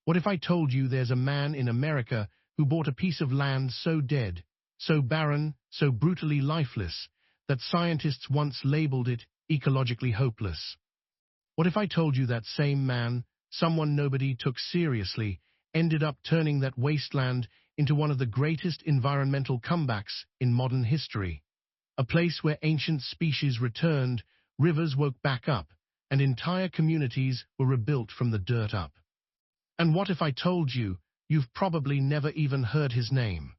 What if I told you there's a man in America who bought a piece of land so dead, so barren, so brutally lifeless, that scientists once labeled it ecologically hopeless? What if I told you that same man, someone nobody took seriously, ended up turning that wasteland into one of the greatest environmental comebacks in modern history? A place where ancient species returned, rivers woke back up, and entire communities were rebuilt from the dirt up. And what if I told you you've probably never even heard his name?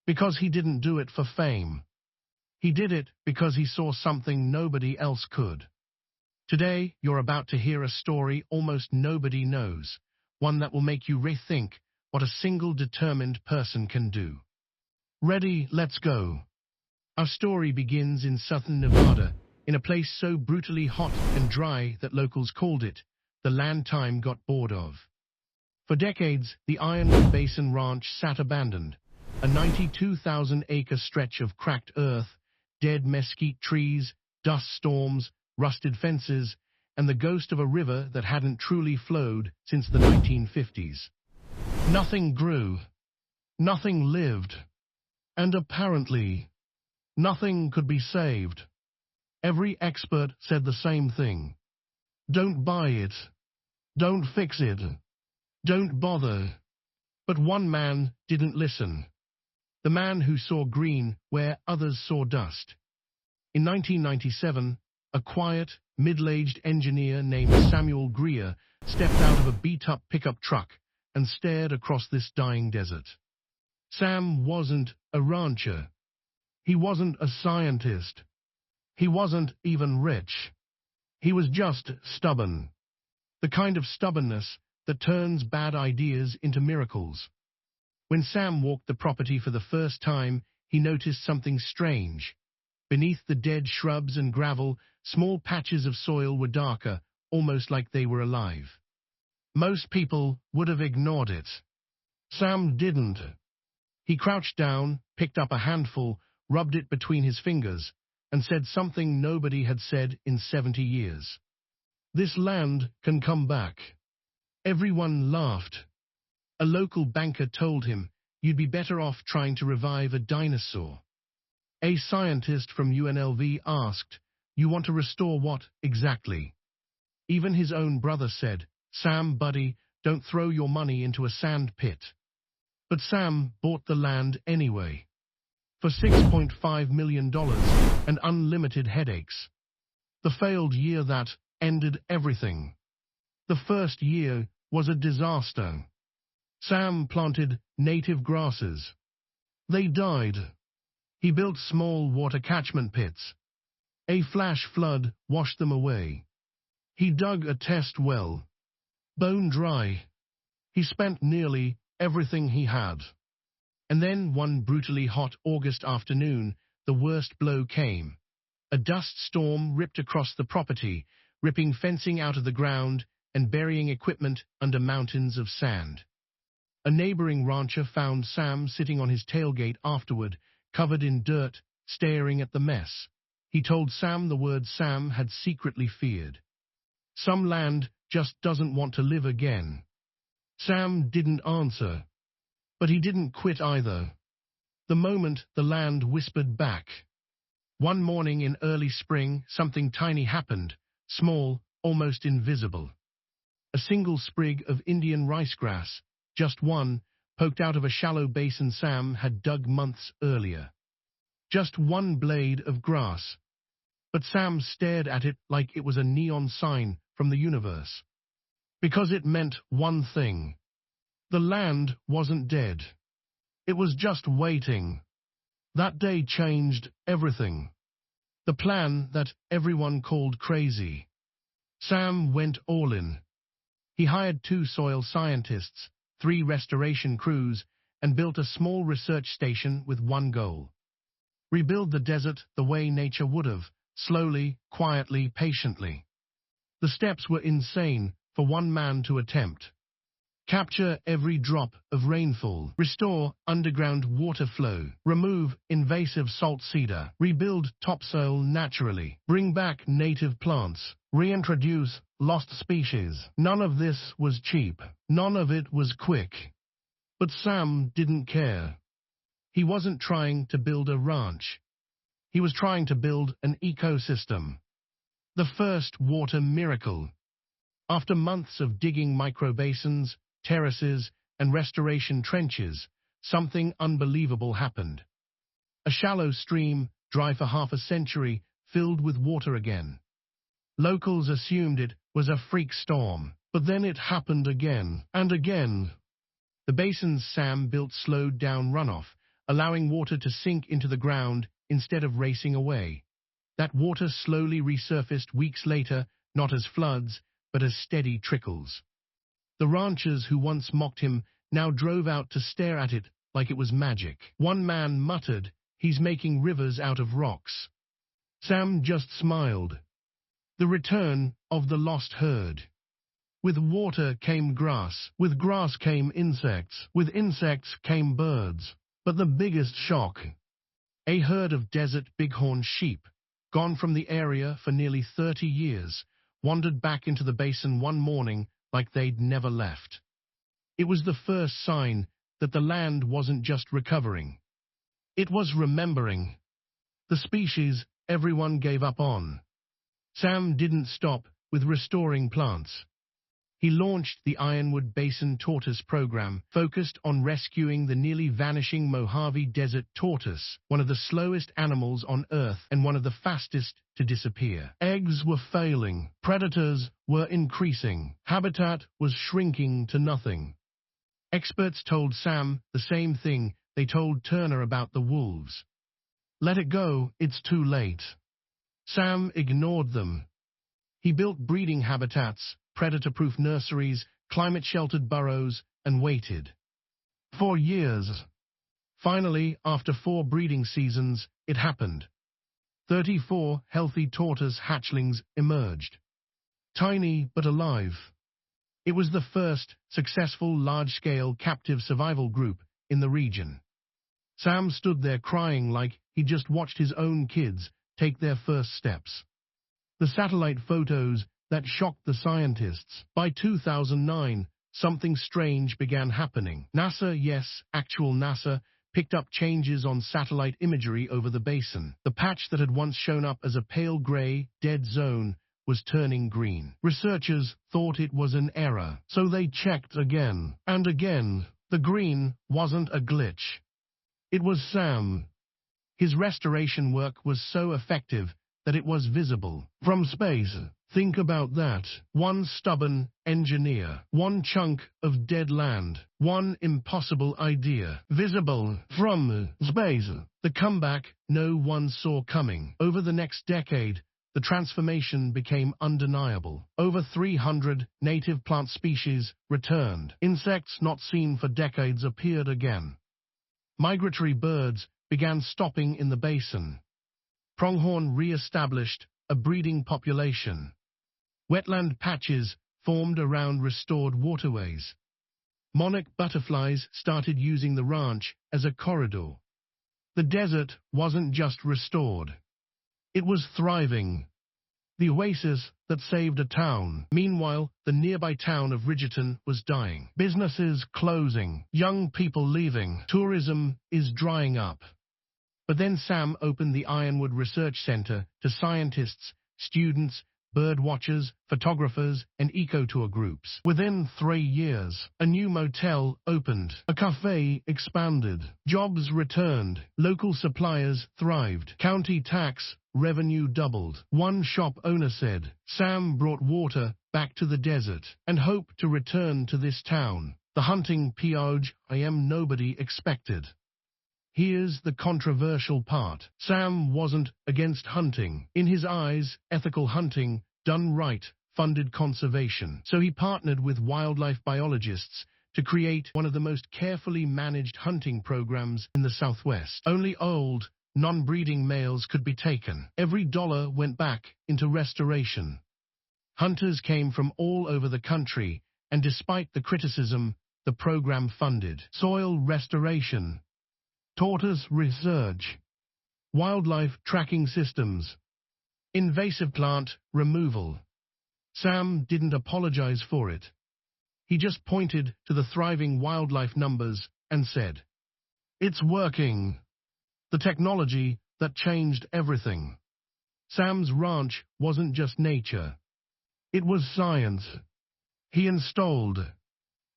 Because he didn't do it for fame. He did it because he saw something nobody else could. Today, you're about to hear a story almost nobody knows, one that will make you rethink what a single determined person can do. Ready, let's go. Our story begins in southern Nevada, in a place so brutally hot and dry that locals called it the land time got bored of. For decades, the Ironwood Basin Ranch sat abandoned, a 92,000-acre stretch of cracked earth, dead mesquite trees, dust storms, rusted fences, and the ghost of a river that hadn't truly flowed since the 1950s. Nothing grew, nothing lived, and apparently, nothing could be saved. Every expert said the same thing. Don't buy it. Don't fix it. Don't bother. But one man didn't listen. The man who saw green where others saw dust. In 1997, a quiet, middle-aged engineer named Samuel Greer stepped out of a beat-up pickup truck and stared across this dying desert. Sam wasn't a rancher. He wasn't a scientist. He wasn't even rich. He was just stubborn. The kind of stubbornness that turns bad ideas into miracles. When Sam walked the property for the first time, he noticed something strange. Beneath the dead shrubs and gravel, small patches of soil were darker, almost like they were alive. Most people would have ignored it. Sam didn't. He crouched down, picked up a handful, rubbed it between his fingers, and said something nobody had said in 70 years. This land can come back. Everyone laughed. A local banker told him, "You'd be better off trying to revive a dinosaur." A scientist from UNLV asked, "You want to restore what, exactly?" Even his own brother said, "Sam, buddy, don't throw your money into a sand pit." But Sam bought the land anyway. For $6.5 million and unlimited headaches. The failed year that ended everything. The first year was a disaster. Sam planted native grasses. They died. He built small water catchment pits. A flash flood washed them away. He dug a test well. Bone dry. He spent nearly everything he had. And then one brutally hot August afternoon, the worst blow came. A dust storm ripped across the property, ripping fencing out of the ground and burying equipment under mountains of sand. A neighboring rancher found Sam sitting on his tailgate afterward, covered in dirt, staring at the mess. He told Sam the word Sam had secretly feared. Some land just doesn't want to live again. Sam didn't answer. But he didn't quit either. The moment the land whispered back. One morning in early spring, something tiny happened, small, almost invisible. A single sprig of Indian ricegrass, just one, poked out of a shallow basin Sam had dug months earlier. Just one blade of grass. But Sam stared at it like it was a neon sign from the universe. Because it meant one thing. The land wasn't dead. It was just waiting. That day changed everything. The plan that everyone called crazy. Sam went all in. He hired 2 soil scientists, 3 restoration crews, and built a small research station with one goal. Rebuild the desert the way nature would have, slowly, quietly, patiently. The steps were insane for one man to attempt. Capture every drop of rainfall, restore underground water flow, remove invasive salt cedar, rebuild topsoil naturally, bring back native plants, reintroduce lost species. None of this was cheap. None of it was quick. But Sam didn't care. He wasn't trying to build a ranch. He was trying to build an ecosystem. The first water miracle. After months of digging microbasins, terraces, and restoration trenches, something unbelievable happened. A shallow stream, dry for half a century, filled with water again. Locals assumed it was a freak storm, but then it happened again and again. The basins Sam built slowed down runoff, allowing water to sink into the ground instead of racing away. That water slowly resurfaced weeks later, not as floods, but as steady trickles. The ranchers who once mocked him now drove out to stare at it like it was magic. One man muttered, "He's making rivers out of rocks." Sam just smiled. The return of the lost herd. With water came grass. With grass came insects. With insects came birds. But the biggest shock. A herd of desert bighorn sheep, gone from the area for nearly 30 years, wandered back into the basin one morning like they'd never left. It was the first sign that the land wasn't just recovering. It was remembering. The species everyone gave up on. Sam didn't stop with restoring plants. He launched the Ironwood Basin Tortoise Program, focused on rescuing the nearly vanishing Mojave Desert tortoise, one of the slowest animals on Earth and one of the fastest to disappear. Eggs were failing, predators were increasing, habitat was shrinking to nothing. Experts told Sam the same thing they told Turner about the wolves. Let it go, it's too late. Sam ignored them. He built breeding habitats, predator-proof nurseries, climate-sheltered burrows, and waited. For years. Finally, after 4 breeding seasons, it happened. 34 healthy tortoise hatchlings emerged. Tiny but alive. It was the first successful large-scale captive survival group in the region. Sam stood there crying like he just watched his own kids take their first steps. The satellite photos that shocked the scientists. By 2009, something strange began happening. NASA, yes, actual NASA, picked up changes on satellite imagery over the basin. The patch that had once shown up as a pale gray, dead zone was turning green. Researchers thought it was an error, so they checked again and again. The green wasn't a glitch. It was Sam. His restoration work was so effective that it was visible from space. Think about that. One stubborn engineer, one chunk of dead land, one impossible idea, visible from space. The comeback no one saw coming. Over the next decade, the transformation became undeniable. Over 300 native plant species returned. Insects not seen for decades appeared again. Migratory birds began stopping in the basin. Pronghorn re-established a breeding population. Wetland patches formed around restored waterways. Monarch butterflies started using the ranch as a corridor. The desert wasn't just restored. It was thriving. The oasis that saved a town. Meanwhile, the nearby town of Ridgeton was dying. Businesses closing, young people leaving. Tourism is drying up. But then Sam opened the Ironwood Research Center to scientists, students, bird watchers, photographers, and eco-tour groups. Within 3 years, a new motel opened, a cafe expanded, jobs returned, local suppliers thrived, county tax revenue doubled. One shop owner said, "Sam brought water back to the desert and hope to return to this town. The hunting piage nobody expected." Here's the controversial part. Sam wasn't against hunting. In his eyes, ethical hunting, done right, funded conservation. So he partnered with wildlife biologists to create one of the most carefully managed hunting programs in the Southwest. Only old, non-breeding males could be taken. Every dollar went back into restoration. Hunters came from all over the country, and despite the criticism, the program funded soil restoration, tortoise research, wildlife tracking systems, invasive plant removal, Sam didn't apologize for it. He just pointed to the thriving wildlife numbers and said, "It's working." The technology that changed everything. Sam's ranch wasn't just nature. It was science. He installed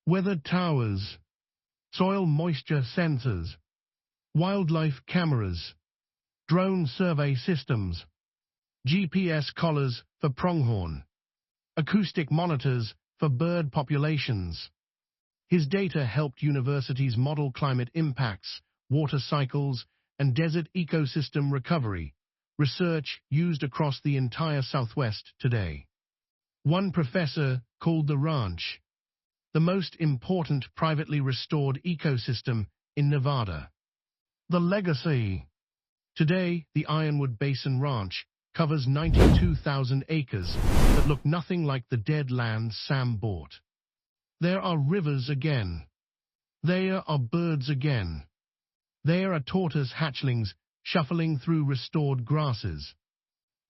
weather towers, soil moisture sensors, wildlife cameras, drone survey systems, GPS collars for pronghorn, acoustic monitors for bird populations. His data helped universities model climate impacts, water cycles, and desert ecosystem recovery, research used across the entire Southwest today. One professor called the ranch the most important privately restored ecosystem in Nevada. The legacy. Today, the Ironwood Basin Ranch covers 92,000 acres that look nothing like the dead land Sam bought. There are rivers again. There are birds again. There are tortoise hatchlings shuffling through restored grasses.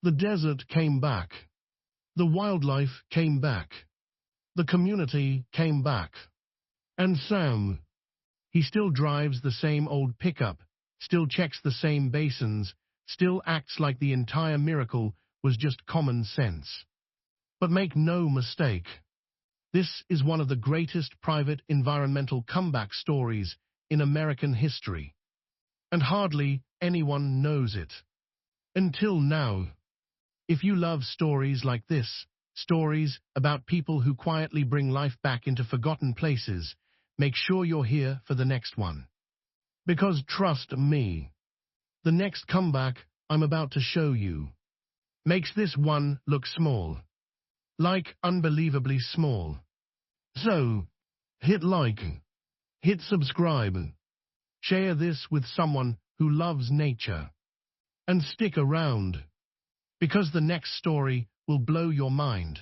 The desert came back. The wildlife came back. The community came back. And Sam, he still drives the same old pickup, still checks the same basins, still acts like the entire miracle was just common sense. But make no mistake, this is one of the greatest private environmental comeback stories in American history. And hardly anyone knows it. Until now. If you love stories like this, stories about people who quietly bring life back into forgotten places, make sure you're here for the next one. Because trust me, the next comeback I'm about to show you makes this one look small. Like unbelievably small. So, hit like, hit subscribe, share this with someone who loves nature, and stick around, because the next story will blow your mind.